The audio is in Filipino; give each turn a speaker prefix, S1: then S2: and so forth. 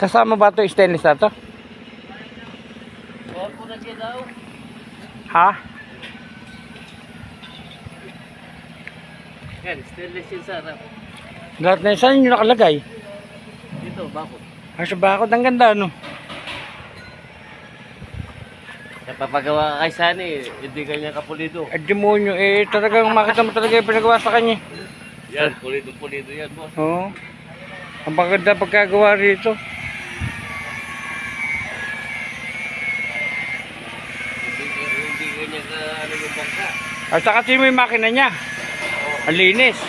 S1: Kasama ba ito stainless na to?
S2: Huwag ko na siya daw.
S1: Ha?
S2: Yan, stainless yun sa harap.
S1: Lahat na yun, saan yung nakalagay?
S2: Dito, bakit?
S1: Sa bakod, ang ganda, no?
S2: Napapagawa ka kay Sunny, hindi kanya kapulido.
S1: Demonyo, talagang makita mo talaga yung pinagawa sa kanya.
S2: Yan, pulido yan, boss.
S1: Oo. Ang maganda pagkagawa rito.
S2: Hindi kanya ka, ano yung bangka.
S1: At saka mo yung makina niya. Ang linis.